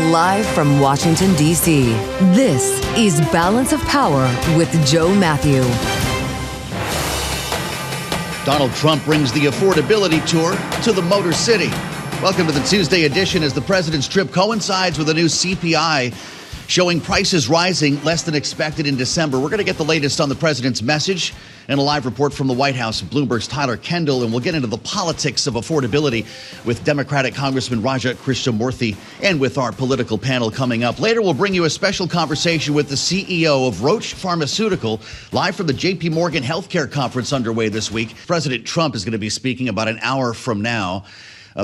Live from Washington, D.C., this is Balance of Power with Joe Mathieu. Donald Trump brings the affordability tour to the Motor City. Welcome to the Tuesday edition as the president's trip coincides with a new CPI showing prices rising less than expected in December. We're going to get the latest on the president's message and a live report from the White House, Bloomberg's Tyler Kendall, and we'll get into the politics of affordability with Democratic Congressman Krishnamoorthi and with our political panel coming up. Later, we'll bring you a special conversation with the CEO of Roche Pharmaceutical, live from the J.P. Morgan Healthcare Conference underway this week. President Trump is going to be speaking about an hour from now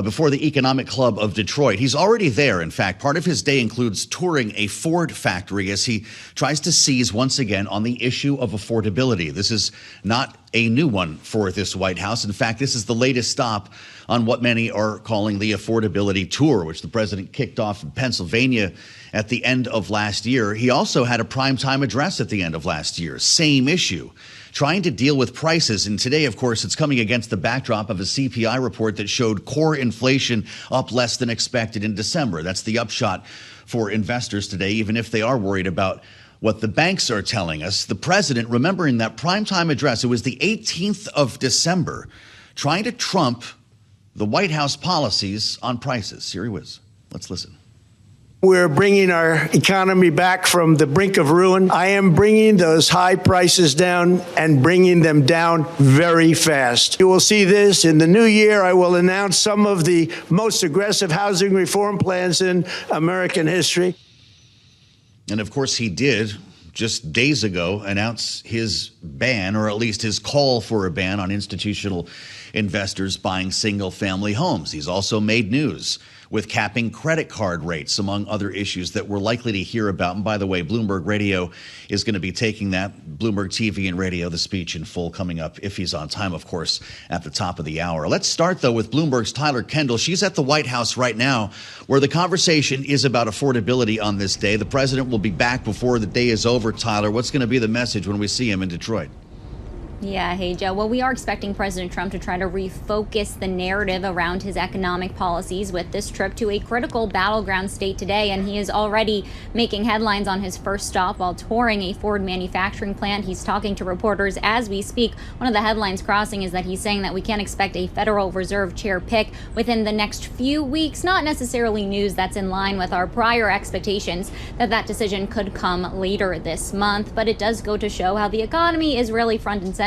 before the Economic Club of Detroit. He's already there. In fact, part of his day includes touring a Ford factory as he tries to seize once again on the issue of affordability. This is not a new one for this White House. In fact, this is the latest stop on what many are calling the affordability tour, which the president kicked off in Pennsylvania at the end of last year. He also had a primetime address at the end of last year. Same issue, trying to deal with prices. And today, of course, it's coming against the backdrop of a CPI report that showed core inflation up less than expected in December. That's the upshot for investors today, even if they are worried about what the banks are telling us. The president, remembering that primetime address, it was the 18th of December, trying to trump the White House policies on prices. Here he was. Let's listen. We're bringing our economy back from the brink of ruin. I am bringing those high prices down and bringing them down very fast. You will see this in the new year. I will announce some of the most aggressive housing reform plans in American history. And of course, he did just days ago announce his ban, or at least his call for a ban on institutional investors buying single-family homes. He's also made news with capping credit card rates, among other issues that we're likely to hear about. And by the way, Bloomberg Radio is going to be taking that, Bloomberg TV and radio, the speech in full coming up, if he's on time, of course, at the top of the hour. Let's start, though, with Bloomberg's Tyler Kendall. She's at the White House right now, where the conversation is about affordability on this day. The president will be back before the day is over. Tyler, what's going to be the message when we see him in Detroit? Yeah, hey, Joe. Well, we are expecting President Trump to try to refocus the narrative around his economic policies with this trip to a critical battleground state today. And he is already making headlines on his first stop while touring a Ford manufacturing plant. He's talking to reporters as we speak. One of the headlines crossing is that he's saying that we can't expect a Federal Reserve chair pick within the next few weeks. Not necessarily news that's in line with our prior expectations that that decision could come later this month. But it does go to show how the economy is really front and center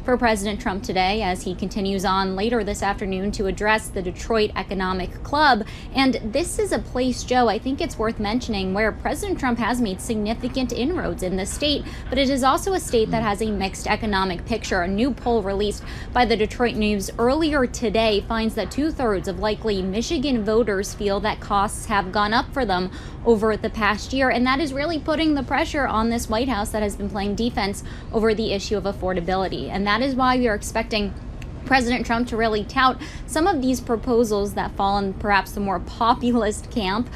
for President Trump today as he continues on later this afternoon to address the Detroit Economic Club. And this is a place, Joe, I think it's worth mentioning, where President Trump has made significant inroads in the state, but it is also a state that has a mixed economic picture. A new poll released by the Detroit News earlier today finds that 2/3 of likely Michigan voters feel that costs have gone up for them over the past year, and that is really putting the pressure on this White House that has been playing defense over the issue of affordability. And that is why we are expecting President Trump to really tout some of these proposals that fall in perhaps the more populist camp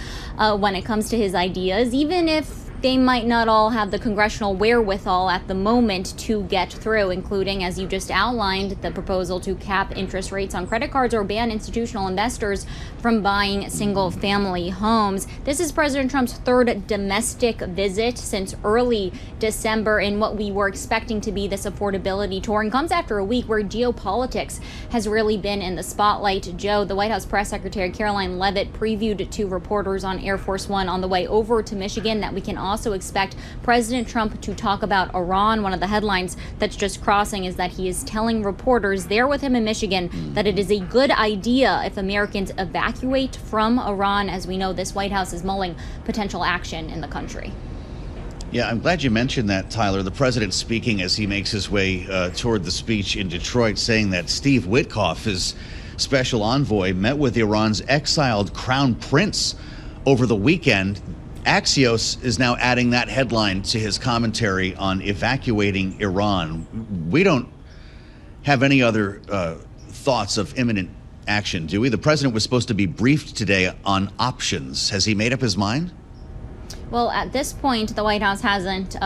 when it comes to his ideas, even if they might not all have the congressional wherewithal at the moment to get through, including, as you just outlined, the proposal to cap interest rates on credit cards or ban institutional investors from buying single-family homes. This is President Trump's third domestic visit since early December in what we were expecting to be this affordability tour, and comes after a week where geopolitics has really been in the spotlight. Joe, the White House press secretary Caroline Leavitt previewed to reporters on Air Force One on the way over to Michigan that we can also expect President Trump to talk about Iran. One of the headlines that's just crossing is that he is telling reporters there with him in Michigan that it is a good idea if Americans evacuate from Iran. As we know, this White House is mulling potential action in the country. Yeah, I'm glad you mentioned that, Tyler. The president speaking as he makes his way toward the speech in Detroit, saying that Steve Witkoff, his special envoy, met with Iran's exiled crown prince over the weekend. Axios is now adding that headline to his commentary on evacuating Iran. We don't have any other thoughts of imminent action, do we? The president was supposed to be briefed today on options. Has he made up his mind? Well, at this point, the White House hasn't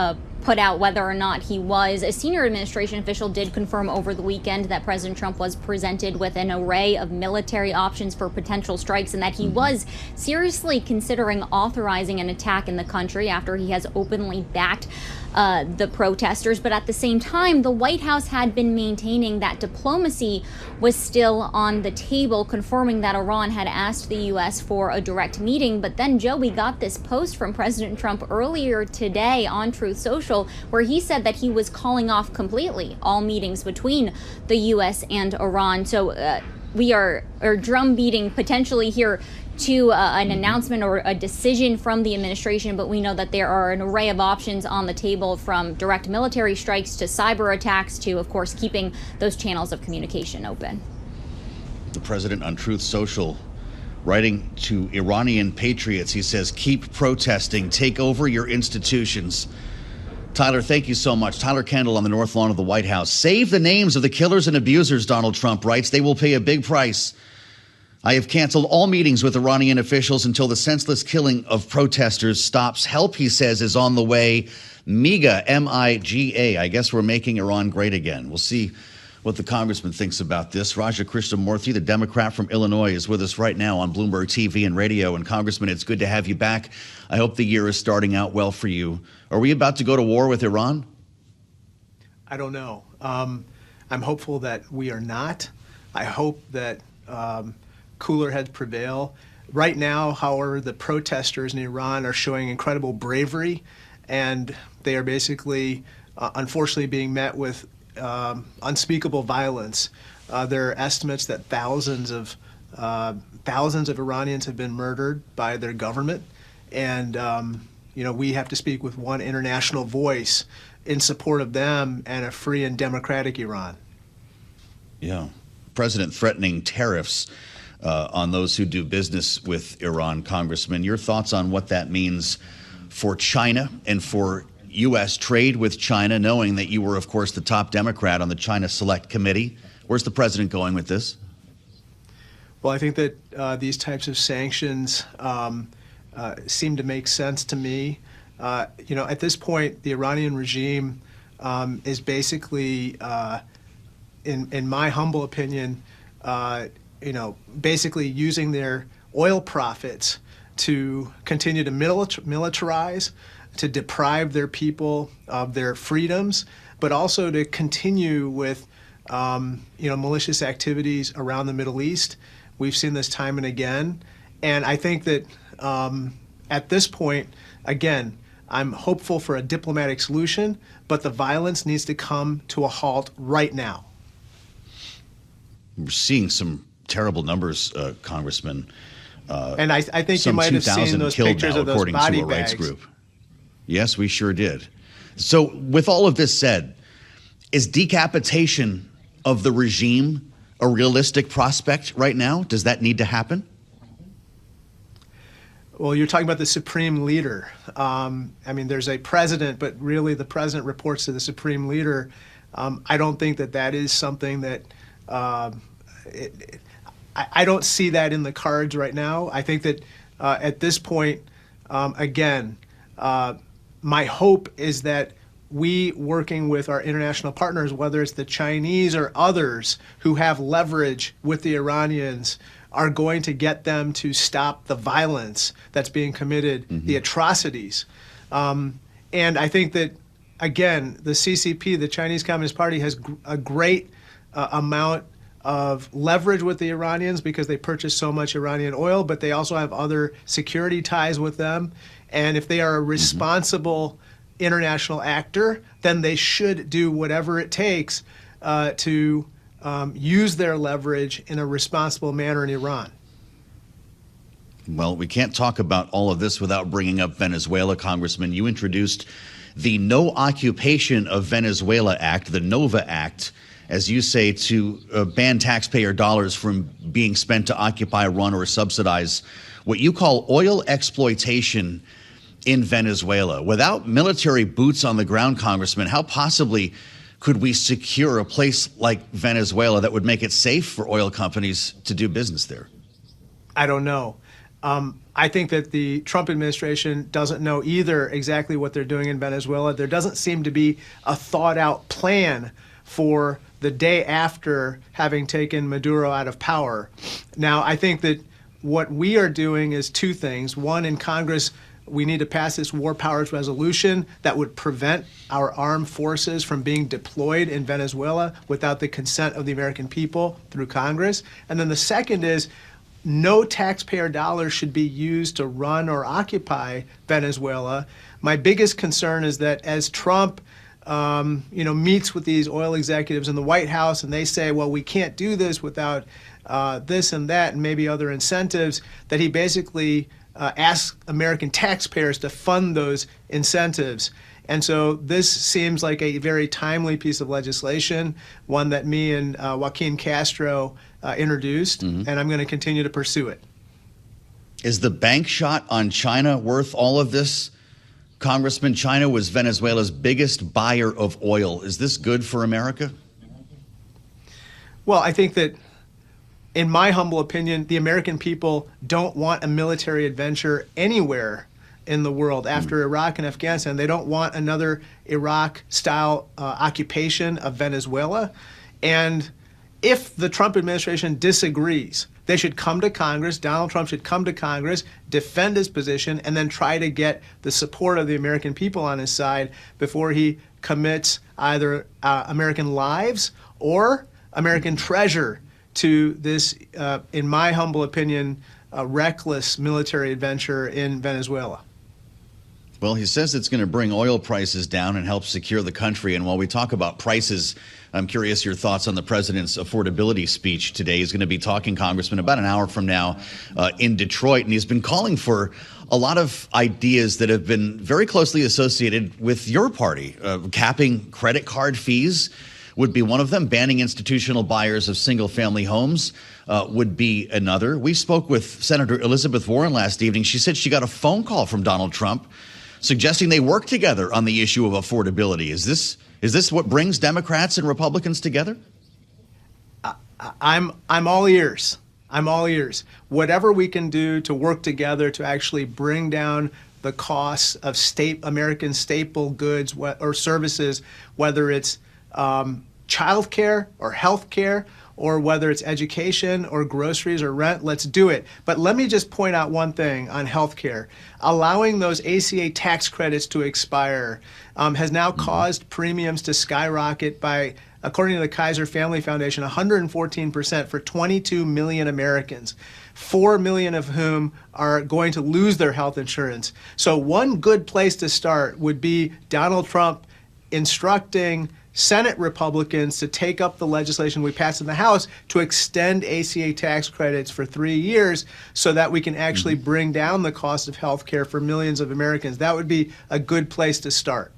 put out whether or not he was. A senior administration official did confirm over the weekend that President Trump was presented with an array of military options for potential strikes and that he was seriously considering authorizing an attack in the country after he has openly backed the protesters. But at the same time, the White House had been maintaining that diplomacy was still on the table, confirming that Iran had asked the U.S. for a direct meeting. But then, Joe, we got this post from President Trump earlier today on Truth Social where he said that he was calling off completely all meetings between the U.S. and Iran. So we are drum beating potentially here to an announcement or a decision from the administration, but we know that there are an array of options on the table, from direct military strikes to cyber attacks to, of course, keeping those channels of communication open. The president on Truth Social writing to Iranian patriots, he says, keep protesting, take over your institutions. Tyler, thank you so much. Tyler Kendall on the North Lawn of the White House. Save the names of the killers and abusers, Donald Trump writes. They will pay a big price. I have canceled all meetings with Iranian officials until the senseless killing of protesters stops. Help, he says, is on the way. MIGA, M-I-G-A. I guess we're making Iran great again. We'll see what the congressman thinks about this. Raja Krishnamoorthi, the Democrat from Illinois, is with us right now on Bloomberg TV and radio. And Congressman, it's good to have you back. I hope the year is starting out well for you. Are we about to go to war with Iran? I don't know. I'm hopeful that we are not. I hope that cooler heads prevail. Right now, however, the protesters in Iran are showing incredible bravery, and they are basically, unfortunately, being met with unspeakable violence. There are estimates that thousands of Iranians have been murdered by their government, and we have to speak with one international voice in support of them and a free and democratic Iran. Yeah, President threatening tariffs on those who do business with Iran. Congressman, your thoughts on what that means for China and for U.S. trade with China, knowing that you were, of course, the top Democrat on the China Select Committee. Where's the president going with this? Well, I think that these types of sanctions seem to make sense to me. At this point, the Iranian regime is basically, in my humble opinion, basically using their oil profits to continue to militarize, to deprive their people of their freedoms, but also to continue with, malicious activities around the Middle East. We've seen this time and again. And I think that at this point, again, I'm hopeful for a diplomatic solution, but the violence needs to come to a halt right now. We're seeing some terrible numbers, Congressman. And I think you might have seen those pictures of those body bags. Group. Yes, we sure did. So with all of this said, is decapitation of the regime a realistic prospect right now? Does that need to happen? Well, you're talking about the supreme leader. There's a president, but really the president reports to the supreme leader. I don't think that is something that I don't see that in the cards right now. I think that at this point, my hope is that we, working with our international partners, whether it's the Chinese or others who have leverage with the Iranians, are going to get them to stop the violence that's being committed, the atrocities. And I think that, again, the CCP, the Chinese Communist Party, has a great amount of leverage with the Iranians because they purchase so much Iranian oil, but they also have other security ties with them. And if they are a responsible international actor, then they should do whatever it takes to use their leverage in a responsible manner in Iran. Well, we can't talk about all of this without bringing up Venezuela, Congressman. You introduced the No Occupation of Venezuela Act, the NOVA Act, as you say, to ban taxpayer dollars from being spent to occupy, run, or subsidize what you call oil exploitation in Venezuela. Without military boots on the ground, Congressman, how possibly could we secure a place like Venezuela that would make it safe for oil companies to do business there? I don't know. I think that the Trump administration doesn't know either exactly what they're doing in Venezuela. There doesn't seem to be a thought-out plan for the day after having taken Maduro out of power. Now, I think that what we are doing is two things. One, in Congress, we need to pass this war powers resolution that would prevent our armed forces from being deployed in Venezuela without the consent of the American people through Congress. And then the second is no taxpayer dollars should be used to run or occupy Venezuela. My biggest concern is that as Trump meets with these oil executives in the White House and they say, well, we can't do this without this and that and maybe other incentives, that he basically asks American taxpayers to fund those incentives. And so this seems like a very timely piece of legislation, one that me and Joaquin Castro introduced, and I'm going to continue to pursue it. Is the bank shot on China worth all of this? Congressman, China was Venezuela's biggest buyer of oil. Is this good for America? Well, I think that, in my humble opinion, the American people don't want a military adventure anywhere in the world after Iraq and Afghanistan. They don't want another Iraq-style occupation of Venezuela. And if the Trump administration disagrees, they should come to Congress. Donald Trump should come to Congress, defend his position, and then try to get the support of the American people on his side before he commits either American lives or American treasure to this, in my humble opinion, reckless military adventure in Venezuela. Well, he says it's going to bring oil prices down and help secure the country. And while we talk about prices, I'm curious your thoughts on the president's affordability speech today. He's going to be talking, Congressman, about an hour from now in Detroit. And he's been calling for a lot of ideas that have been very closely associated with your party. Capping credit card fees would be one of them. Banning institutional buyers of single-family homes would be another. We spoke with Senator Elizabeth Warren last evening. She said she got a phone call from Donald Trump suggesting they work together on the issue of affordability. Is this what brings Democrats and Republicans together? I'm all ears. I'm all ears. Whatever we can do to work together to actually bring down the costs of American staple goods or services, whether it's childcare or health care, or whether it's education or groceries or rent, let's do it. But let me just point out one thing on healthcare. Allowing those ACA tax credits to expire has now caused premiums to skyrocket by, according to the Kaiser Family Foundation, 114% for 22 million Americans, 4 million of whom are going to lose their health insurance. So one good place to start would be Donald Trump instructing Senate Republicans to take up the legislation we passed in the House to extend ACA tax credits for 3 years so that we can actually bring down the cost of health care for millions of Americans. That would be a good place to start.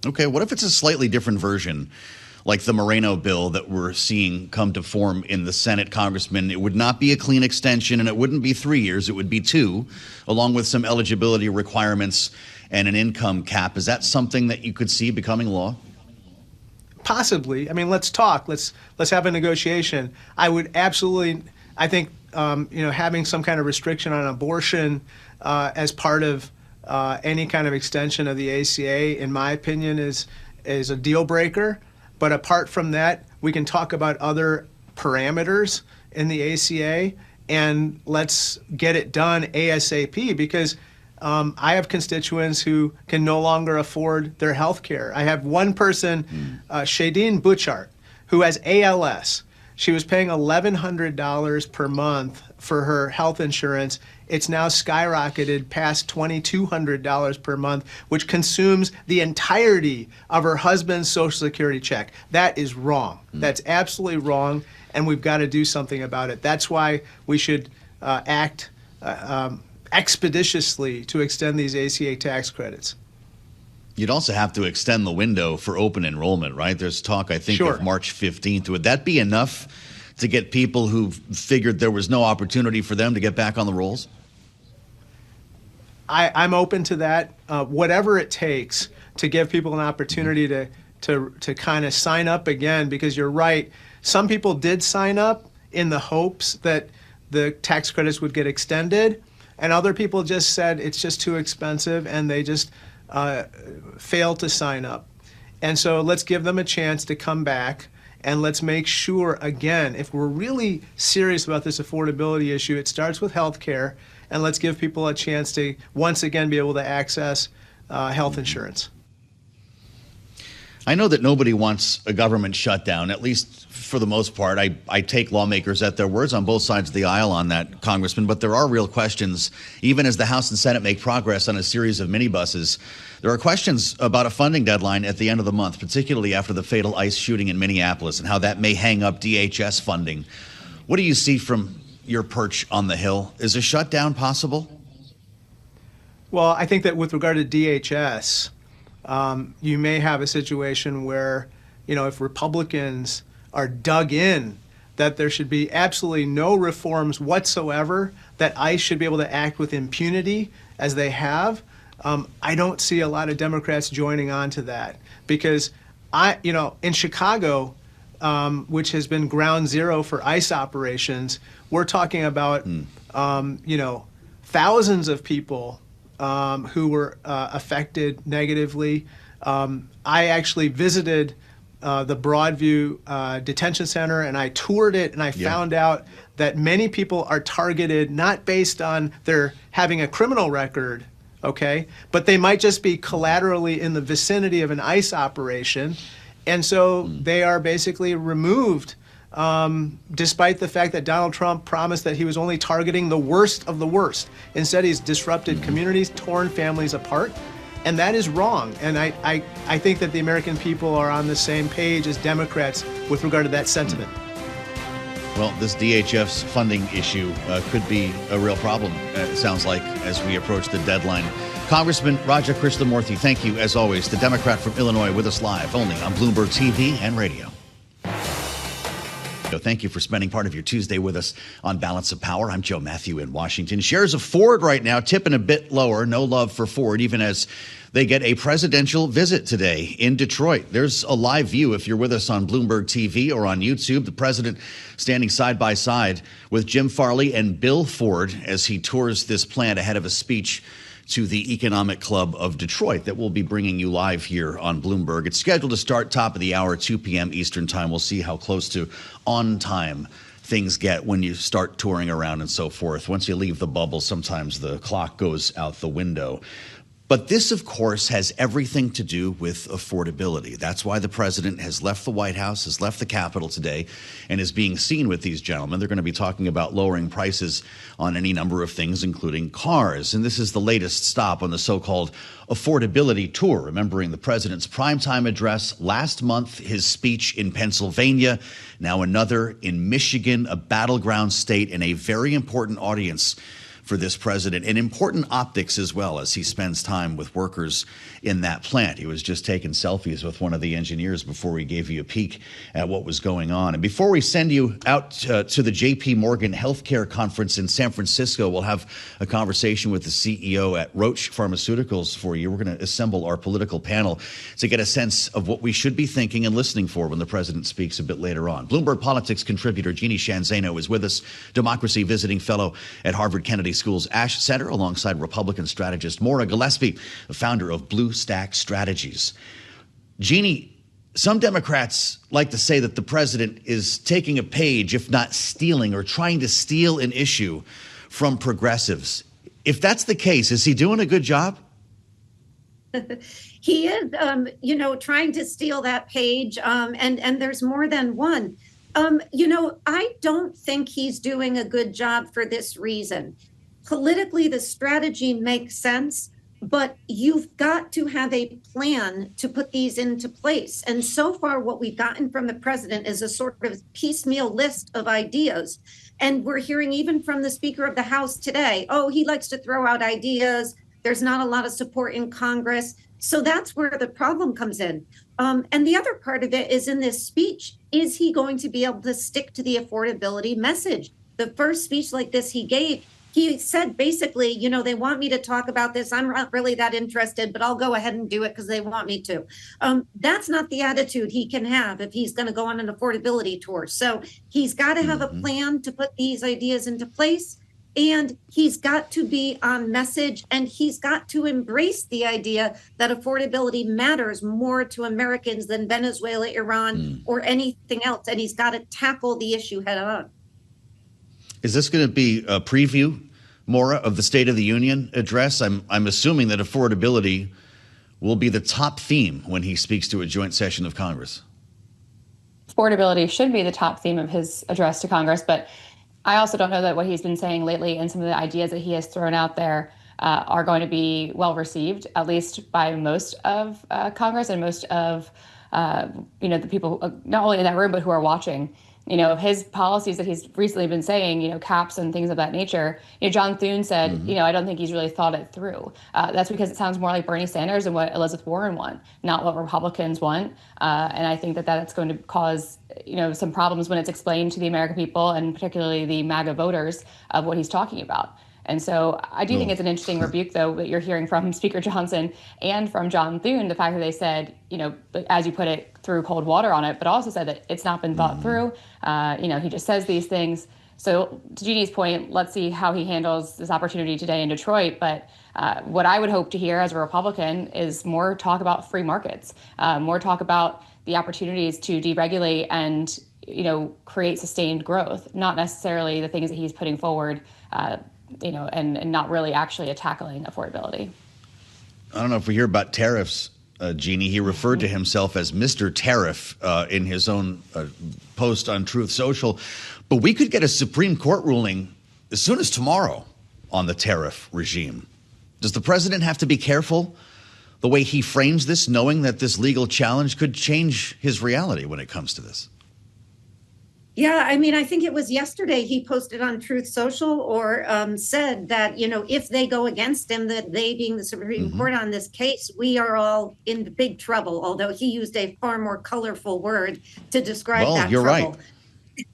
Okay, what if it's a slightly different version, like the Moreno bill that we're seeing come to form in the Senate, Congressman? It would not be a clean extension, and it wouldn't be 3 years. It would be 2, along with some eligibility requirements and an income cap. Is that something that you could see becoming law? Possibly. I mean, let's talk. Let's have a negotiation. I would absolutely. I think having some kind of restriction on abortion as part of any kind of extension of the ACA, in my opinion, is a deal breaker. But apart from that, we can talk about other parameters in the ACA, and let's get it done ASAP, because I have constituents who can no longer afford their health care. I have one person, Shadeen Butchart, who has ALS. She was paying $1,100 per month for her health insurance. It's now skyrocketed past $2,200 per month, which consumes the entirety of her husband's Social Security check. That is wrong. That's absolutely wrong, and we've got to do something about it. That's why we should act expeditiously to extend these ACA tax credits. You'd also have to extend the window for open enrollment, right? There's talk, I think, Sure. of March 15th. Would that be enough to get people who figured there was no opportunity for them to get back on the rolls? I'm open to that. Whatever it takes to give people an opportunity to kind of sign up again, because you're right. Some people did sign up in the hopes that the tax credits would get extended, and other people just said it's just too expensive, and they just failed to sign up. And so let's give them a chance to come back, and let's make sure, again, if we're really serious about this affordability issue, it starts with health care, and let's give people a chance to once again be able to access health insurance. I know that nobody wants a government shutdown, at least for the most part. I take lawmakers at their words on both sides of the aisle on that, Congressman, but there are real questions. Even as the House and Senate make progress on a series of minibuses, there are questions about a funding deadline at the end of the month, particularly after the fatal ICE shooting in Minneapolis and how that may hang up DHS funding. What do you see from your perch on the Hill? Is a shutdown possible? Well, I think that with regard to DHS, you may have a situation where, if Republicans are dug in, that there should be absolutely no reforms whatsoever, that ICE should be able to act with impunity as they have. I don't see a lot of Democrats joining on to that because in Chicago, which has been ground zero for ICE operations, we're talking about, thousands of people who were affected negatively. I actually visited the Broadview Detention Center, and I toured it, and I found out that many people are targeted not based on their having a criminal record, okay, but they might just be collaterally in the vicinity of an ICE operation, and so they are basically removed, despite the fact that Donald Trump promised that he was only targeting the worst of the worst. Instead, he's disrupted communities, torn families apart, and that is wrong. And I think that the American people are on the same page as Democrats with regard to that sentiment. Well, this DHS funding issue could be a real problem, it sounds like, as we approach the deadline. Congressman Raja Krishnamoorthi, thank you, as always, the Democrat from Illinois, with us live only on Bloomberg TV and radio. Thank you for spending part of your Tuesday with us on Balance of Power. I'm Joe Mathieu in Washington. Shares of Ford right now tipping a bit lower. No love for Ford, even as they get a presidential visit today in Detroit. There's a live view if you're with us on Bloomberg TV or on YouTube. The president standing side by side with Jim Farley and Bill Ford as he tours this plant ahead of a speech to the Economic Club of Detroit that we'll be bringing you live here on Bloomberg. It's scheduled to start top of the hour, 2 p.m. Eastern time. We'll see how close to on time things get when you start touring around and so forth. Once you leave the bubble, sometimes the clock goes out the window. But this, of course, has everything to do with affordability. That's why the president has left the White House, has left the Capitol today, and is being seen with these gentlemen. They're going to be talking about lowering prices on any number of things, including cars. And this is the latest stop on the so-called affordability tour, remembering the president's primetime address last month, his speech in Pennsylvania, now another in Michigan, a battleground state, and a very important audience for this president, and important optics as well as he spends time with workers in that plant. He was just taking selfies with one of the engineers before we gave you a peek at what was going on. And before we send you out to the J.P. Morgan Healthcare Conference in San Francisco, we'll have a conversation with the CEO at Roche Pharmaceuticals for you. We're going to assemble our political panel to get a sense of what we should be thinking and listening for when the president speaks a bit later on. Bloomberg Politics contributor Jeanne Zaino is with us, democracy visiting fellow at Harvard Kennedy School's Ash Center, alongside Republican strategist Maura, the founder of Bluestack Strategies. Jeanne, some Democrats like to say that the president is taking a page, if not stealing, or trying to steal an issue from progressives. If that's the case, is he doing a good job? He is, trying to steal that page, and there's more than one. I don't think he's doing a good job for this reason. Politically, the strategy makes sense, but you've got to have a plan to put these into place. And so far, what we've gotten from the president is a sort of piecemeal list of ideas. And we're hearing even from the Speaker of the House today, he likes to throw out ideas. There's not a lot of support in Congress. So that's where the problem comes in. And the other part of it is in this speech, is he going to be able to stick to the affordability message? The first speech like this he gave, he said basically, they want me to talk about this. I'm not really that interested, but I'll go ahead and do it because they want me to. That's not the attitude he can have if he's going to go on an affordability tour. So he's got to have a plan to put these ideas into place. And he's got to be on message, and he's got to embrace the idea that affordability matters more to Americans than Venezuela, Iran, or anything else. And he's got to tackle the issue head on. Is this going to be a preview, Maura, of the State of the Union address? I'm assuming that affordability will be the top theme when he speaks to a joint session of Congress. Affordability should be the top theme of his address to Congress, but I also don't know that what he's been saying lately and some of the ideas that he has thrown out there are going to be well received, at least by most of Congress and most of the people, not only in that room, but who are watching. His policies that he's recently been saying, caps and things of that nature. John Thune said, I don't think he's really thought it through. That's because it sounds more like Bernie Sanders and what Elizabeth Warren want, not what Republicans want. And I think that that's going to cause, some problems when it's explained to the American people and particularly the MAGA voters of what he's talking about. And so I do think it's an interesting rebuke, though, that you're hearing from Speaker Johnson and from John Thune, the fact that they said, as you put it, threw cold water on it, but also said that it's not been thought through. He just says these things. So to Jeanne's point, let's see how he handles this opportunity today in Detroit. But what I would hope to hear as a Republican is more talk about free markets, more talk about the opportunities to deregulate and, create sustained growth, not necessarily the things that he's putting forward, and not really actually tackling affordability. I don't know if we hear about tariffs, Jeanne. He referred to himself as Mr. Tariff in his own post on Truth Social. But we could get a Supreme Court ruling as soon as tomorrow on the tariff regime. Does the president have to be careful the way he frames this, knowing that this legal challenge could change his reality when it comes to this? Yeah, I think it was yesterday he posted on Truth Social or said that, if they go against him, that they being the Supreme Court on this case, we are all in big trouble, although he used a far more colorful word to describe that you're trouble.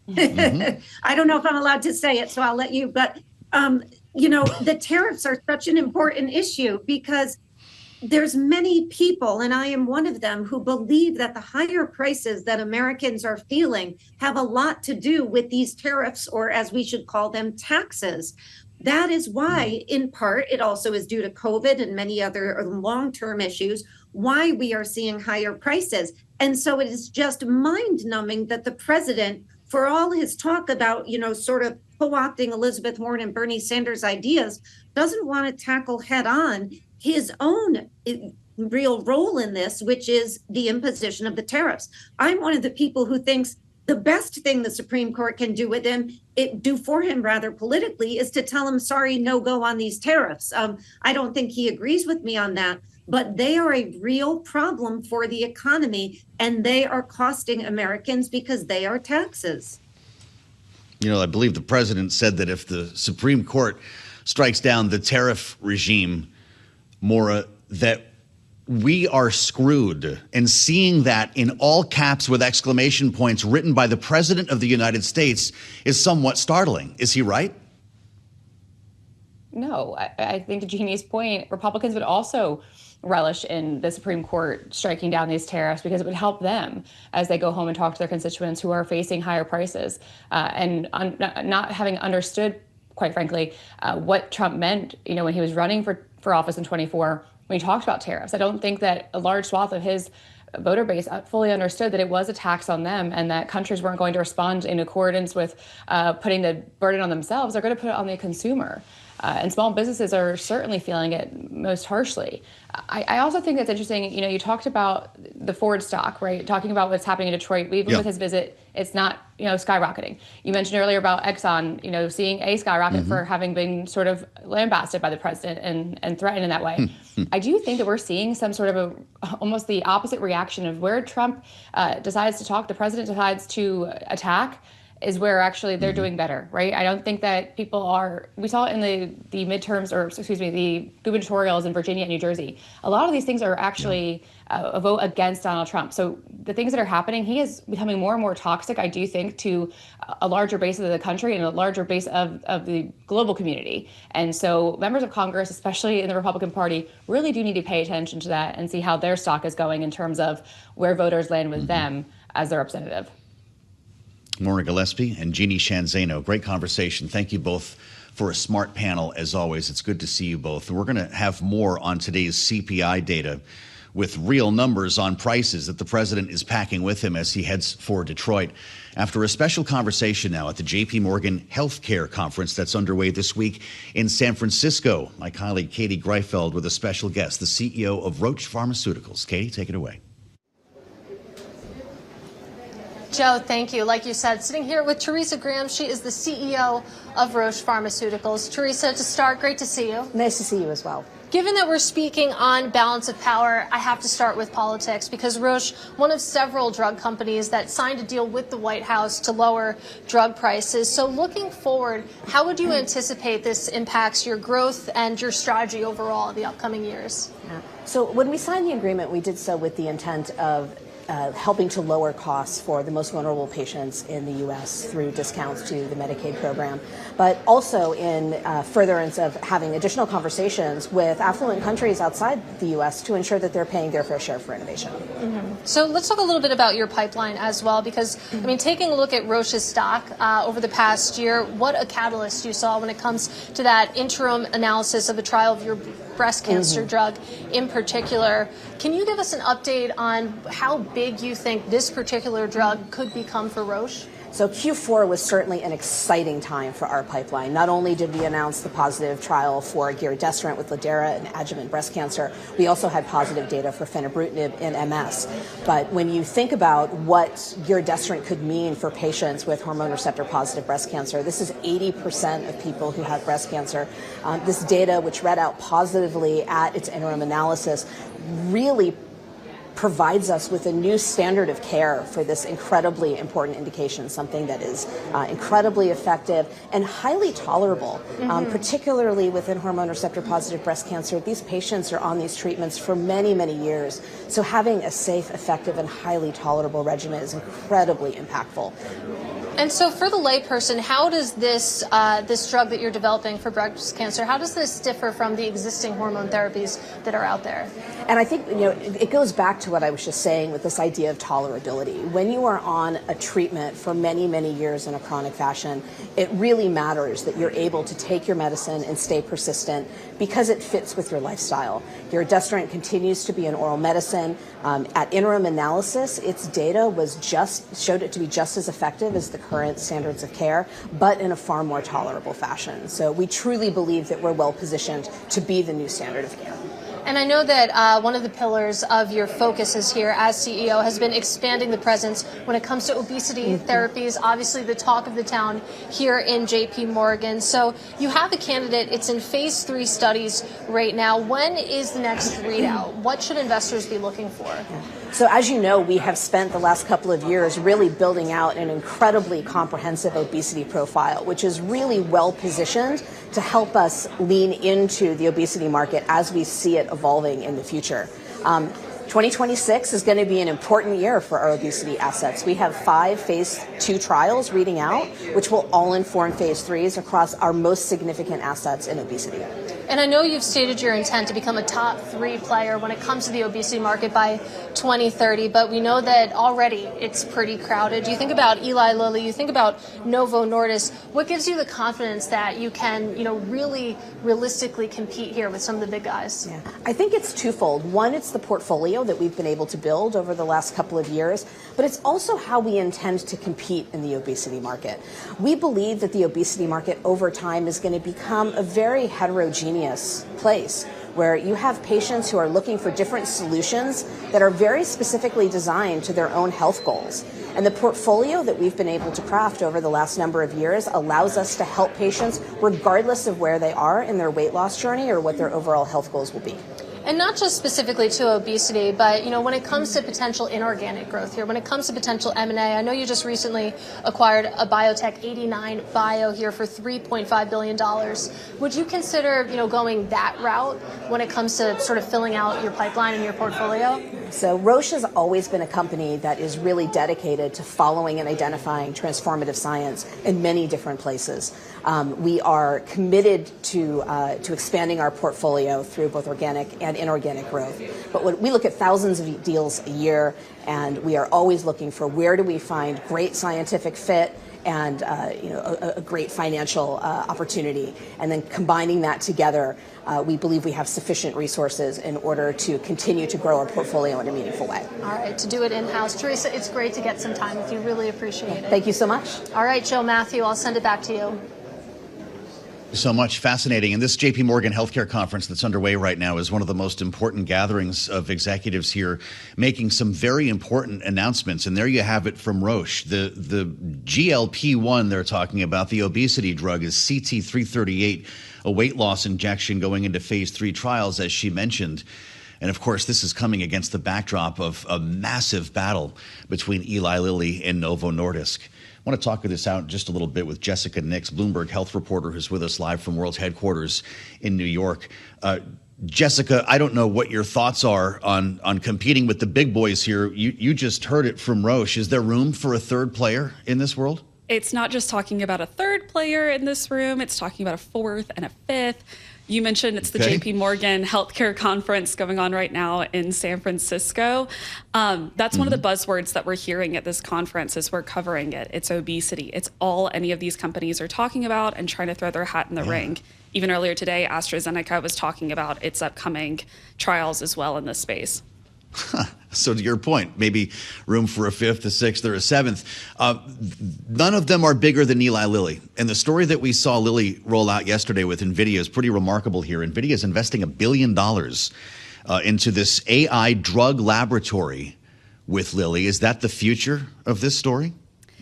Right. I don't know if I'm allowed to say it, so I'll let you. But, the tariffs are such an important issue because there's many people, and I am one of them, who believe that the higher prices that Americans are feeling have a lot to do with these tariffs, or as we should call them, taxes. That is why, in part, it also is due to COVID and many other long-term issues, why we are seeing higher prices. And so it is just mind-numbing that the president, for all his talk about, sort of co-opting Elizabeth Warren and Bernie Sanders' ideas, doesn't want to tackle head-on his own real role in this, which is the imposition of the tariffs. I'm one of the people who thinks the best thing the Supreme Court can do with him, do for him rather politically, is to tell him, sorry, no go on these tariffs. I don't think he agrees with me on that, but they are a real problem for the economy, and they are costing Americans because they are taxes. I believe the president said that if the Supreme Court strikes down the tariff regime, Maura, that we are screwed. And seeing that in all caps with exclamation points written by the president of the United States is somewhat startling. Is he right? No, I think to Jeanne's point, Republicans would also relish in the Supreme Court striking down these tariffs because it would help them as they go home and talk to their constituents who are facing higher prices and not having understood, quite frankly, what Trump meant, when he was running for office in 24, when he talked about tariffs. I don't think that a large swath of his voter base fully understood that it was a tax on them and that countries weren't going to respond in accordance with putting the burden on themselves. They're going to put it on the consumer. And small businesses are certainly feeling it most harshly. I also think that's interesting. You talked about the Ford stock, right? Talking about what's happening in Detroit. Even with his visit, it's not, skyrocketing. You mentioned earlier about Exxon, seeing a skyrocket for having been sort of lambasted by the president and threatened in that way. I do think that we're seeing some sort of almost the opposite reaction of where Trump decides to talk, the president decides to attack. is where actually they're doing better, right? I don't think that people are, we saw it in the midterms, or excuse me, the gubernatorials in Virginia and New Jersey. A lot of these things are actually a vote against Donald Trump. So the things that are happening, he is becoming more and more toxic, I do think, to a larger base of the country and a larger base of the global community. And so members of Congress, especially in the Republican Party, really do need to pay attention to that and see how their stock is going in terms of where voters land with them as their representative. Maura Gillespie and Jeanne Zaino, great conversation. Thank you both for a smart panel, as always. It's good to see you both. We're going to have more on today's CPI data with real numbers on prices that the president is packing with him as he heads for Detroit. After a special conversation now at the J.P. Morgan Healthcare Conference that's underway this week in San Francisco. My colleague Katie Greifeld with a special guest, the CEO of Roche Pharmaceuticals. Katie, take it away. Joe, thank you. Like you said, sitting here with Teresa Graham. She is the CEO of Roche Pharmaceuticals. Teresa, to start, great to see you. Nice to see you as well. Given that we're speaking on balance of power, I have to start with politics because Roche, one of several drug companies that signed a deal with the White House to lower drug prices. So looking forward, how would you anticipate this impacts your growth and your strategy overall in the upcoming years? So when we signed the agreement, we did so with the intent of helping to lower costs for the most vulnerable patients in the U.S. through discounts to the Medicaid program, but also in furtherance of having additional conversations with affluent countries outside the U.S. to ensure that they're paying their fair share for innovation. So let's talk a little bit about your pipeline as well, because, I mean, taking a look at Roche's stock over the past year, what a catalyst you saw when it comes to that interim analysis of the trial of your breast cancer drug in particular. Can you give us an update on how big you think this particular drug could become for Roche? So Q4 was certainly an exciting time for our pipeline. Not only did we announce the positive trial for giredestrant with lidERA and adjuvant breast cancer, we also had positive data for fenebrutinib in MS. But when you think about what giredestrant could mean for patients with hormone receptor positive breast cancer, this is 80% of people who have breast cancer. This data, which read out positively at its interim analysis, really provides us with a new standard of care for this incredibly important indication, something that is incredibly effective and highly tolerable, particularly within hormone receptor positive breast cancer. These patients are on these treatments for many, many years. So having a safe, effective, and highly tolerable regimen is incredibly impactful. And so for the layperson, how does this this drug that you're developing for breast cancer, how does this differ from the existing hormone therapies that are out there? And I think, it goes back to what I was just saying with this idea of tolerability. When you are on a treatment for many, many years in a chronic fashion, it really matters that you're able to take your medicine and stay persistent because it fits with your lifestyle. Giredestrant continues to be an oral medicine. At interim analysis, its data showed it to be just as effective as the current standards of care, but in a far more tolerable fashion. So we truly believe that we're well positioned to be the new standard of care. And I know that one of the pillars of your focuses here as CEO has been expanding the presence when it comes to obesity therapies, obviously the talk of the town here in J.P. Morgan. So you have a candidate. It's in phase 3 studies right now. When is the next readout? What should investors be looking for? So as you know, we have spent the last couple of years really building out an incredibly comprehensive obesity profile, which is really well positioned to help us lean into the obesity market as we see it evolving in the future. 2026 is going to be an important year for our obesity assets. We have 5 phase 2 trials reading out, which will all inform phase 3s across our most significant assets in obesity. And I know you've stated your intent to become a top 3 player when it comes to the obesity market by 2030, but we know that already it's pretty crowded. You think about Eli Lilly, you think about Novo Nordisk. What gives you the confidence that you can, really realistically compete here with some of the big guys? Yeah. I think it's twofold. One, it's the portfolio that we've been able to build over the last couple of years, but it's also how we intend to compete in the obesity market. We believe that the obesity market over time is going to become a very heterogeneous place where you have patients who are looking for different solutions that are very specifically designed to their own health goals. And the portfolio that we've been able to craft over the last number of years allows us to help patients regardless of where they are in their weight loss journey or what their overall health goals will be. And not just specifically to obesity, but, when it comes to potential inorganic growth here, when it comes to potential M&A, I know you just recently acquired a biotech, 89 Bio, here for $3.5 billion. Would you consider, going that route when it comes to sort of filling out your pipeline and your portfolio? So Roche has always been a company that is really dedicated to following and identifying transformative science in many different places. We are committed to expanding our portfolio through both organic and inorganic growth. But when we look at thousands of deals a year, and we are always looking for where do we find great scientific fit and a great financial opportunity, and then combining that together, we believe we have sufficient resources in order to continue to grow our portfolio in a meaningful way. All right, to do it in-house. Teresa, it's great to get some time with you. Really appreciate it. Thank you so much. All right, Joe, Mathieu, I'll send it back to you. So much. Fascinating. And this JP Morgan healthcare conference that's underway right now is one of the most important gatherings of executives here making some very important announcements. And there you have it from Roche. The GLP-1 they're talking about, the obesity drug, is CT-338, a weight loss injection going into phase 3 trials, as she mentioned. And of course, this is coming against the backdrop of a massive battle between Eli Lilly and Novo Nordisk. I want to talk this out just a little bit with Jessica Nix, Bloomberg health reporter, who's with us live from World's headquarters in New York. Jessica, I don't know what your thoughts are on competing with the big boys here. You just heard it from Roche. Is there room for a third player in this world? It's not just talking about a third player in this room. It's talking about a fourth and a fifth. You mentioned it's the JP Morgan healthcare conference going on right now in San Francisco. That's one of the buzzwords that we're hearing at this conference as we're covering it. It's obesity. It's all any of these companies are talking about and trying to throw their hat in the ring. Even earlier today, AstraZeneca was talking about its upcoming trials as well in this space. So to your point, maybe room for a fifth, a sixth, or a seventh. None of them are bigger than Eli Lilly. And the story that we saw Lilly roll out yesterday with NVIDIA is pretty remarkable here. NVIDIA is investing $1 billion into this AI drug laboratory with Lilly. Is that the future of this story?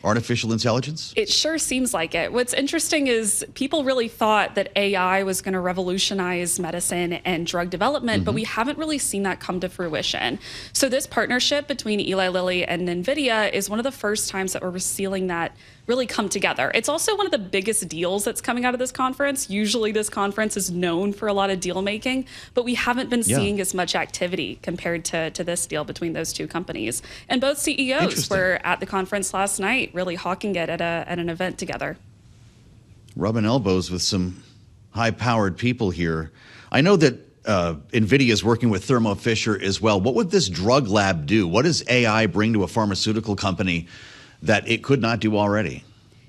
Artificial intelligence? It sure seems like it. What's interesting is people really thought that AI was going to revolutionize medicine and drug development, but we haven't really seen that come to fruition. So this partnership between Eli Lilly and NVIDIA is one of the first times that we're seeing that really come together. It's also one of the biggest deals that's coming out of this conference. Usually this conference is known for a lot of deal making, but we haven't been seeing as much activity compared to this deal between those two companies. And both CEOs were at the conference last night, really hawking it at an event together. Rubbing elbows with some high-powered people here. I know that NVIDIA is working with Thermo Fisher as well. What would this drug lab do? What does AI bring to a pharmaceutical company that it could not do already?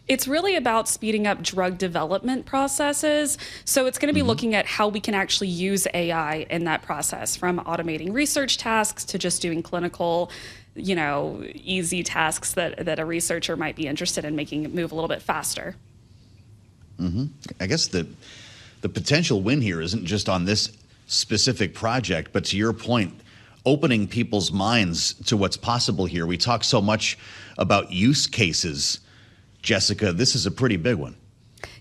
It's really about speeding up drug development processes. So it's going to be looking at how we can actually use AI in that process, from automating research tasks to just doing clinical, easy tasks that a researcher might be interested in making it move a little bit faster. I guess the potential win here isn't just on this specific project, but to your point, opening people's minds to what's possible here. We talk so much about use cases. Jessica, this is a pretty big one.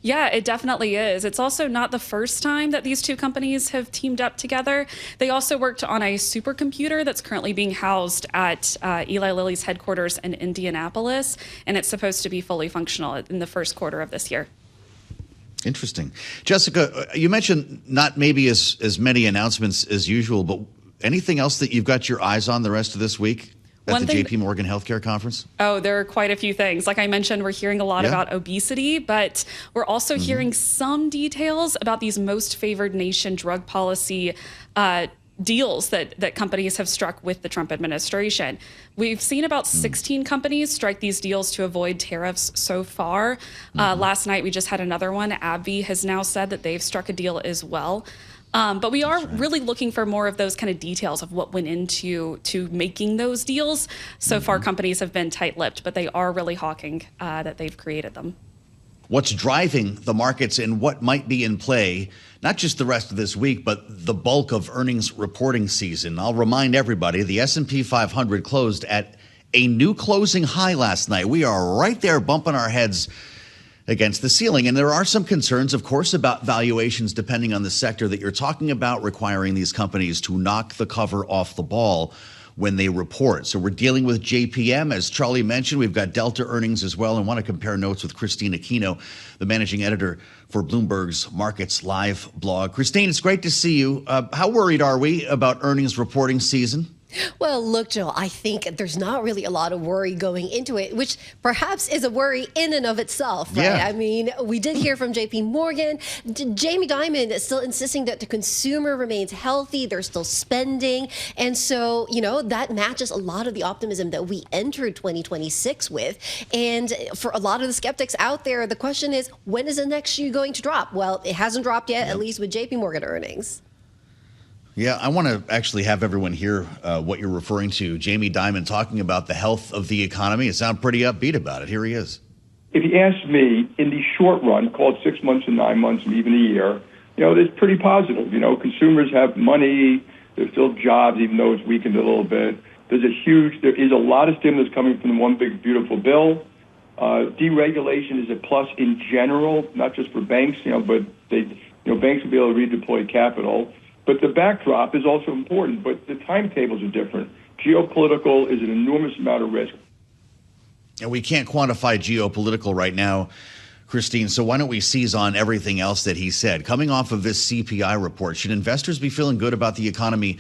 Yeah, it definitely is. It's also not the first time that these two companies have teamed up together. They also worked on a supercomputer that's currently being housed at Eli Lilly's headquarters in Indianapolis, and it's supposed to be fully functional in the first quarter of this year. Interesting. Jessica, you mentioned not maybe as many announcements as usual, but anything else that you've got your eyes on the rest of this week at the JP Morgan Healthcare Conference? Oh, there are quite a few things. Like I mentioned, we're hearing a lot about obesity, but we're also hearing some details about these most favored nation drug policy deals that companies have struck with the Trump administration. We've seen about 16 companies strike these deals to avoid tariffs so far. Last night, we just had another one. AbbVie has now said that they've struck a deal as well. But we are really looking for more of those kind of details of what went into making those deals. So far, companies have been tight-lipped, but they are really hawking that they've created them. What's driving the markets and what might be in play, not just the rest of this week, but the bulk of earnings reporting season. I'll remind everybody, the S&P 500 closed at a new closing high last night. We are right there bumping our heads against the ceiling. And there are some concerns, of course, about valuations depending on the sector that you're talking about, requiring these companies to knock the cover off the ball when they report. So we're dealing with JPM. As Charlie mentioned, we've got Delta earnings as well, and want to compare notes with Kristine Aquino, the managing editor for Bloomberg's Markets Live blog. Kristine, it's great to see you. How worried are we about earnings reporting season? Well, look, Joe, I think there's not really a lot of worry going into it, which perhaps is a worry in and of itself, right? Yeah. I mean, we did hear from JP Morgan. Jamie Dimon is still insisting that the consumer remains healthy. They're still spending. And so, that matches a lot of the optimism that we entered 2026 with. And for a lot of the skeptics out there, the question is, when is the next shoe going to drop? Well, it hasn't dropped yet, at least with JP Morgan earnings. Yeah, I want to actually have everyone hear what you're referring to. Jamie Dimon talking about the health of the economy. You sound pretty upbeat about it. Here he is. If you ask me, in the short run, call it 6 months and 9 months and even a year, it's pretty positive. Consumers have money. There's still jobs, even though it's weakened a little bit. There is a lot of stimulus coming from the one big, beautiful bill. Deregulation is a plus in general, not just for banks, but banks will be able to redeploy capital. But the backdrop is also important, but the timetables are different. Geopolitical is an enormous amount of risk. And we can't quantify geopolitical right now, Kristine, so why don't we seize on everything else that he said? Coming off of this CPI report, should investors be feeling good about the economy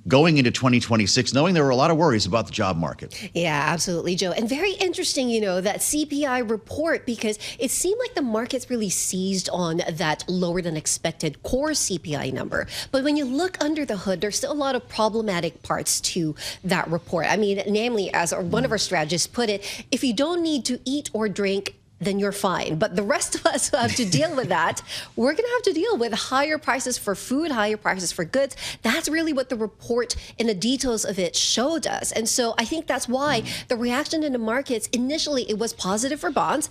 going into 2026, knowing there were a lot of worries about the job market? Yeah, absolutely, Joe. And very interesting, that CPI report, because it seemed like the markets really seized on that lower than expected core CPI number. But when you look under the hood, there's still a lot of problematic parts to that report. I mean, namely, as one of our strategists put it, if you don't need to eat or drink, then you're fine. But the rest of us who have to deal with that, we're going to have to deal with higher prices for food, higher prices for goods. That's really what the report and the details of it showed us. And so I think that's why the reaction in the markets, initially it was positive for bonds,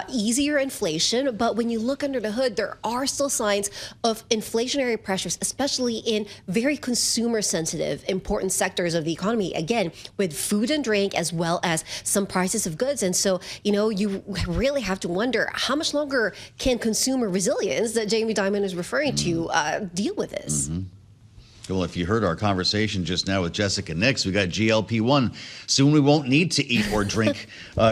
easier inflation. But when you look under the hood, there are still signs of inflationary pressures, especially in very consumer sensitive, important sectors of the economy. Again, with food and drink, as well as some prices of goods. And so, you really have to wonder, how much longer can consumer resilience that Jamie Dimon is referring to deal with this? Well, if you heard our conversation just now with Jessica Nix, we got GLP-1. Soon we won't need to eat or drink,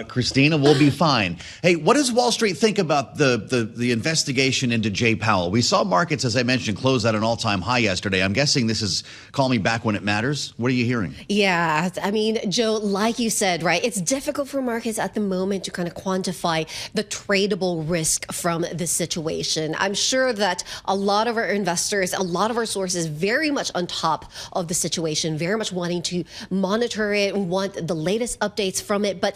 Christina. We'll be fine. Hey, what does Wall Street think about the investigation into Jay Powell? We saw markets, as I mentioned, close at an all-time high yesterday. I'm guessing this is call me back when it matters. What are you hearing? Yeah, I mean, Joe, like you said, right, it's difficult for markets at the moment to kind of quantify the tradable risk from this situation. I'm sure that a lot of our investors, a lot of our sources very much on top of the situation, very much wanting to monitor it, want the latest updates from it. But,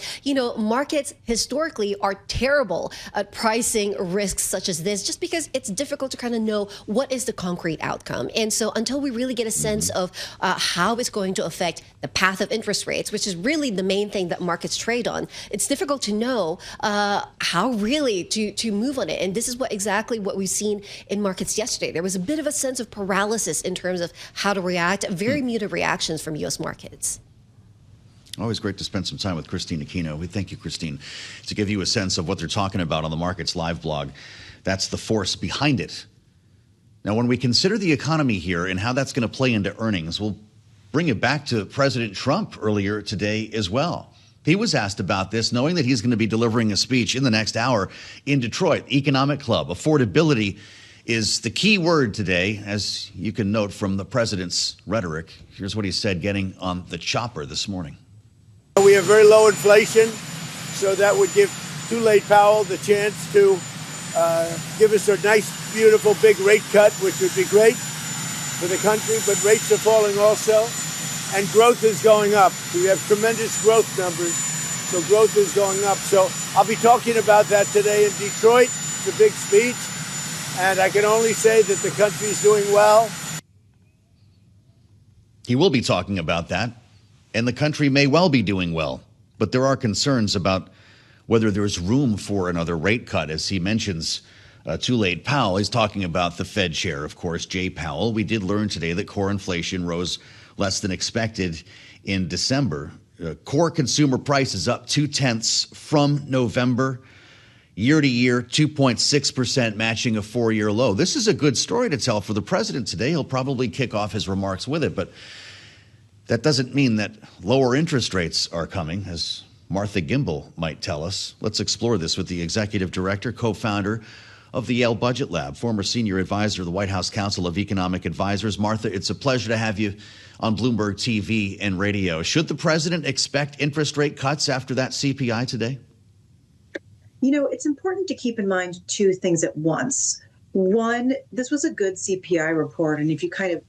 markets historically are terrible at pricing risks such as this, just because it's difficult to kind of know what is the concrete outcome. And so until we really get a sense of how it's going to affect the path of interest rates, which is really the main thing that markets trade on, it's difficult to know how really to move on it. And this is exactly what we've seen in markets yesterday. There was a bit of a sense of paralysis in terms of how to react, very muted reactions from U.S. markets. Always great to spend some time with Kristine Aquino. We thank you, Kristine, to give you a sense of what they're talking about on the Markets Live blog. That's the force behind it. Now, when we consider the economy here and how that's going to play into earnings, we'll bring it back to President Trump earlier today as well. He was asked about this, knowing that he's going to be delivering a speech in the next hour in Detroit, Economic Club. Affordability is the key word today, as you can note from the president's rhetoric. Here's what he said getting on the chopper this morning. We have very low inflation, so that would give Too-Late Powell the chance to give us a nice, beautiful, big rate cut, which would be great for the country. But rates are falling also, and growth is going up. We have tremendous growth numbers, so growth is going up. So I'll be talking about that today in Detroit. It's a big speech. And I can only say that the country's doing well. He will be talking about that, and the country may well be doing well. But there are concerns about whether there's room for another rate cut. As he mentions, Too-Late Powell, he's talking about the Fed chair, of course, Jay Powell. We did learn today that core inflation rose less than expected in December. Core consumer prices up 0.2 from November. year to year, 2.6% matching a 4-year low. This is a good story to tell for the president today. He'll probably kick off his remarks with it, but that doesn't mean that lower interest rates are coming, as Martha Gimbel might tell us. Let's explore this with the executive director, co-founder of the Yale Budget Lab, former senior advisor of the White House Council of Economic Advisors. Martha, it's a pleasure to have you on Bloomberg TV and radio. Should the president expect interest rate cuts after that CPI today? You know, it's important to keep in mind two things at once. One, this was a good CPI report, and if you kind of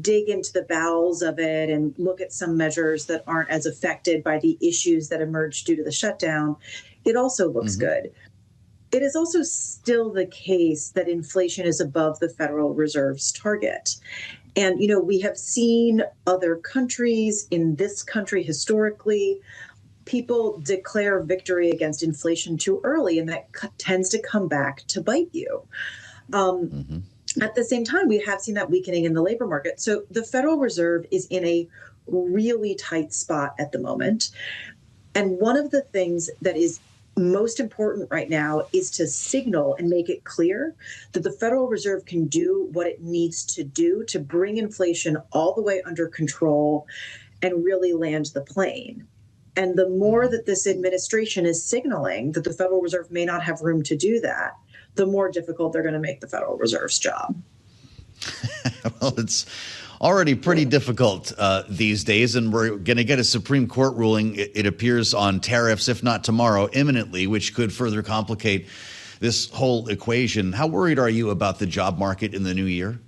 dig into the bowels of it and look at some measures that aren't as affected by the issues that emerged due to the shutdown, it also looks good. It is also still the case that inflation is above the Federal Reserve's target. And, you know, we have seen other countries, in this country historically, people declare victory against inflation too early, and that tends to come back to bite you. At the same time, we have seen that weakening in the labor market. So the Federal Reserve is in a really tight spot at the moment. And one of the things that is most important right now is to signal and make it clear that the Federal Reserve can do what it needs to do to bring inflation all the way under control and really land the plane. And the more that this administration is signaling that the Federal Reserve may not have room to do that, the more difficult they're going to make the Federal Reserve's job. Well, it's already pretty difficult these days, and we're going to get a Supreme Court ruling, it appears, on tariffs, if not tomorrow, imminently, which could further complicate this whole equation. How worried are you about the job market in the new year?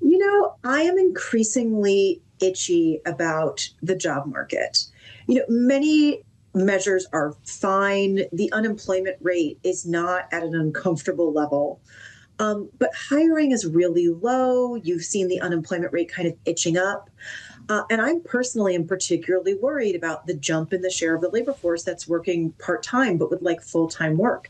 You know, I am increasingly itchy about the job market. You know, many measures are fine. The unemployment rate is not at an uncomfortable level. But hiring is really low. You've seen the unemployment rate kind of itching up. And I personally am particularly worried about the jump in the share of the labor force that's working part-time, but would like full-time work.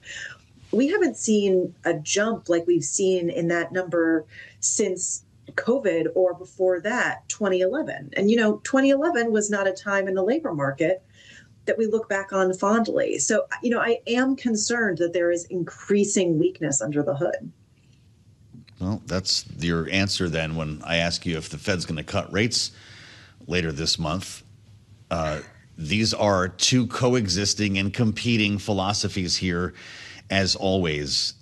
We haven't seen a jump like we've seen in that number since COVID or before that, 2011. And, you know, 2011 was not a time in the labor market that we look back on fondly. So, you know, I am concerned that there is increasing weakness under the hood. Well, that's your answer then when I ask you if the Fed's going to cut rates later this month. These are two coexisting and competing philosophies here, as always.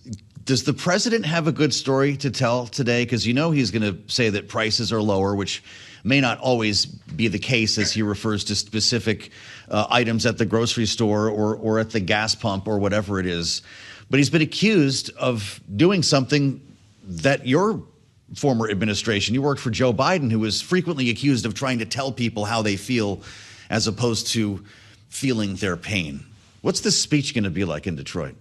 Does the president have a good story to tell today? Because you know he's going to say that prices are lower, which may not always be the case as he refers to specific items at the grocery store or at the gas pump or whatever it is. But he's been accused of doing something that your former administration, you worked for Joe Biden, who was frequently accused of trying to tell people how they feel as opposed to feeling their pain. What's this speech going to be like in Detroit?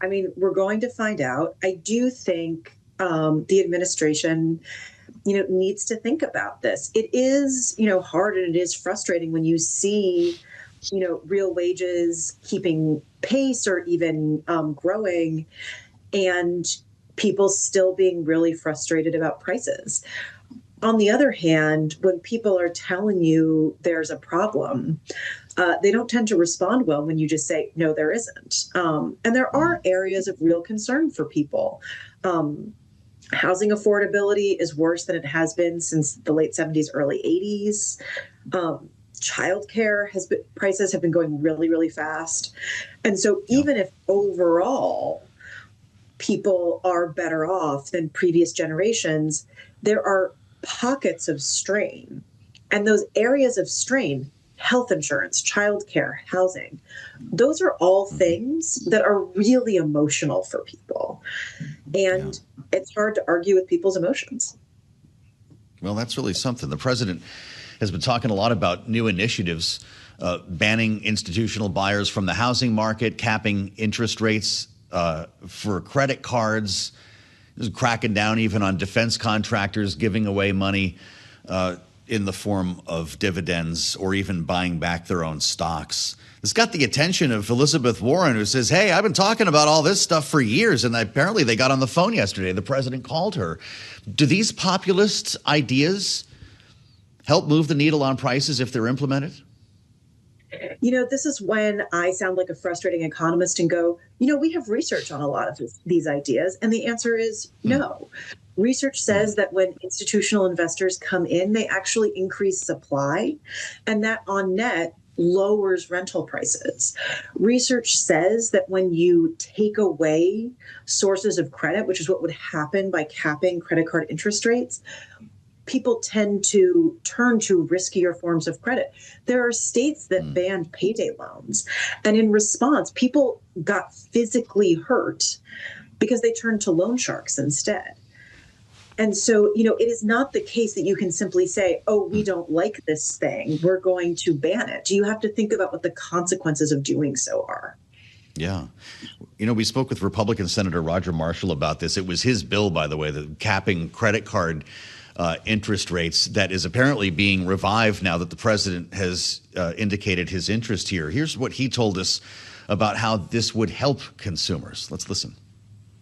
I mean, we're going to find out. I do think the administration, you know, needs to think about this. It is, you know, hard and it is frustrating when you see, you know, real wages keeping pace or even growing, and people still being really frustrated about prices. On the other hand, when people are telling you there's a problem, they don't tend to respond well when you just say, no, there isn't. And there are areas of real concern for people. Housing affordability is worse than it has been since the late 70s, early 80s. Childcare prices have been going really, really fast. And so even if overall people are better off than previous generations, there are pockets of strain. And those areas of strain, health insurance, childcare, housing, those are all things that are really emotional for people. And it's hard to argue with people's emotions. Well, that's really something. The president has been talking a lot about new initiatives, banning institutional buyers from the housing market, capping interest rates for credit cards, cracking down even on defense contractors giving away money in the form of dividends or even buying back their own stocks. This got the attention of Elizabeth Warren, who says, hey, I've been talking about all this stuff for years, and apparently they got on the phone yesterday. The president called her. Do these populist ideas help move the needle on prices if they're implemented? This is when I sound like a frustrating economist and go, we have research on a lot of these ideas. And the answer is no. Research says that when institutional investors come in, they actually increase supply, and that on net lowers rental prices. Research says that when you take away sources of credit, which is what would happen by capping credit card interest rates, people tend to turn to riskier forms of credit. There are states that banned payday loans. And in response, people got physically hurt because they turned to loan sharks instead. And so, it is not the case that you can simply say, oh, we don't like this thing, we're going to ban it. You have to think about what the consequences of doing so are. Yeah. We spoke with Republican Senator Roger Marshall about this. It was his bill, by the way, the capping credit card interest rates that is apparently being revived now that the president has indicated his interest here. Here's what he told us about how this would help consumers. Let's listen.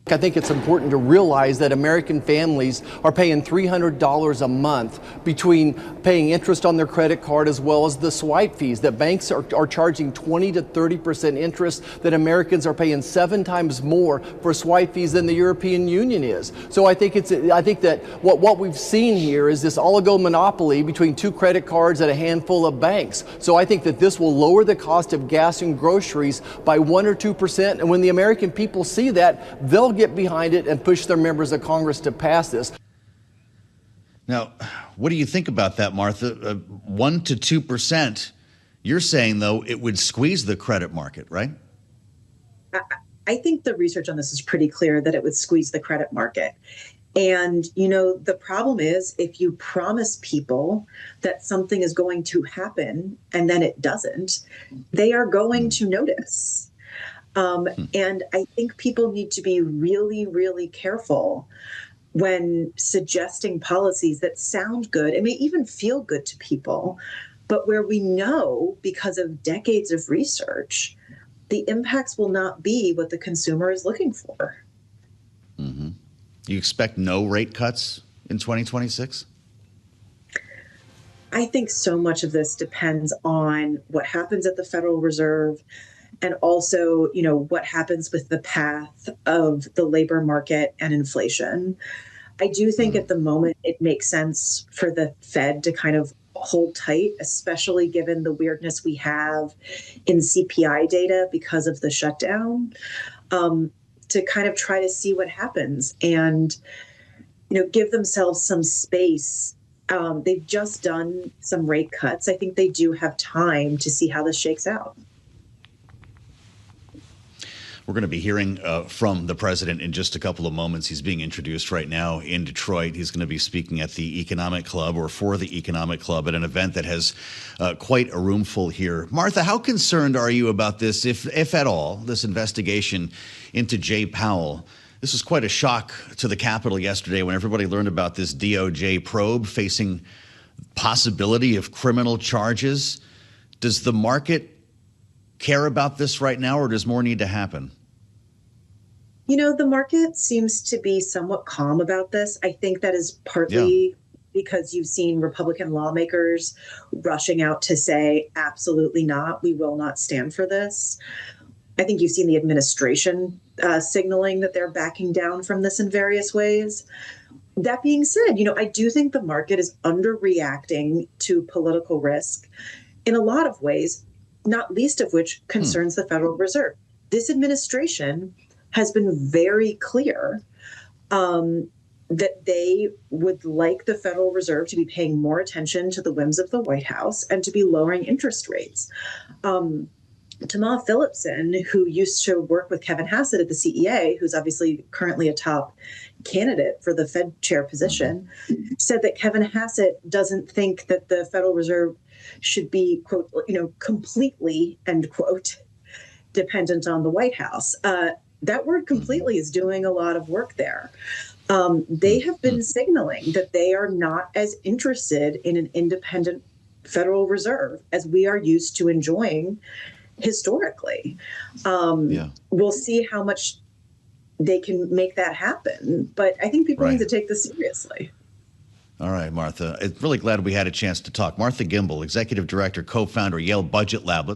I think it's important to realize that American families are paying $300 a month between paying interest on their credit card as well as the swipe fees. That banks are charging 20 to 30% interest, that Americans are paying 7 times more for swipe fees than the European Union is. So I think that what we've seen here is this oligomonopoly between 2 credit cards and a handful of banks. So I think that this will lower the cost of gas and groceries by 1 or 2%. And when the American people see that, they'll get behind it and push their members of Congress to pass this. Now, what do you think about that, Martha? 1 to 2%. You're saying, though, it would squeeze the credit market, right? I think the research on this is pretty clear that it would squeeze the credit market. And, the problem is if you promise people that something is going to happen and then it doesn't, they are going to notice. And I think people need to be really, really careful when suggesting policies that sound good and may even feel good to people, but where we know because of decades of research, the impacts will not be what the consumer is looking for. Mm-hmm. You expect no rate cuts in 2026? I think so much of this depends on what happens at the Federal Reserve. And also, what happens with the path of the labor market and inflation. I do think at the moment it makes sense for the Fed to kind of hold tight, especially given the weirdness we have in CPI data because of the shutdown, to kind of try to see what happens and, give themselves some space. They've just done some rate cuts. I think they do have time to see how this shakes out. We're going to be hearing from the president in just a couple of moments. He's being introduced right now in Detroit. He's going to be speaking at the Economic Club or for the Economic Club at an event that has quite a room full here. Martha, how concerned are you about this, if at all, this investigation into Jay Powell? This was quite a shock to the Capitol yesterday when everybody learned about this DOJ probe facing possibility of criminal charges. Does the market care about this right now, or does more need to happen? The market seems to be somewhat calm about this. I think that is partly because you've seen Republican lawmakers rushing out to say, absolutely not, we will not stand for this. I think you've seen the administration signaling that they're backing down from this in various ways. That being said, I do think the market is underreacting to political risk in a lot of ways, not least of which concerns the Federal Reserve. This administration has been very clear that they would like the Federal Reserve to be paying more attention to the whims of the White House and to be lowering interest rates. Tamar Phillipson, who used to work with Kevin Hassett at the CEA, who's obviously currently a top candidate for the Fed chair position, said that Kevin Hassett doesn't think that the Federal Reserve should be, quote, completely, end quote, dependent on the White House. That word completely is doing a lot of work there. They have been signaling that they are not as interested in an independent Federal Reserve as we are used to enjoying historically. We'll see how much they can make that happen. But I think people need to take this seriously. All right, Martha. I'm really glad we had a chance to talk. Martha Gimbel, Executive Director, Co-Founder, Yale Budget Lab.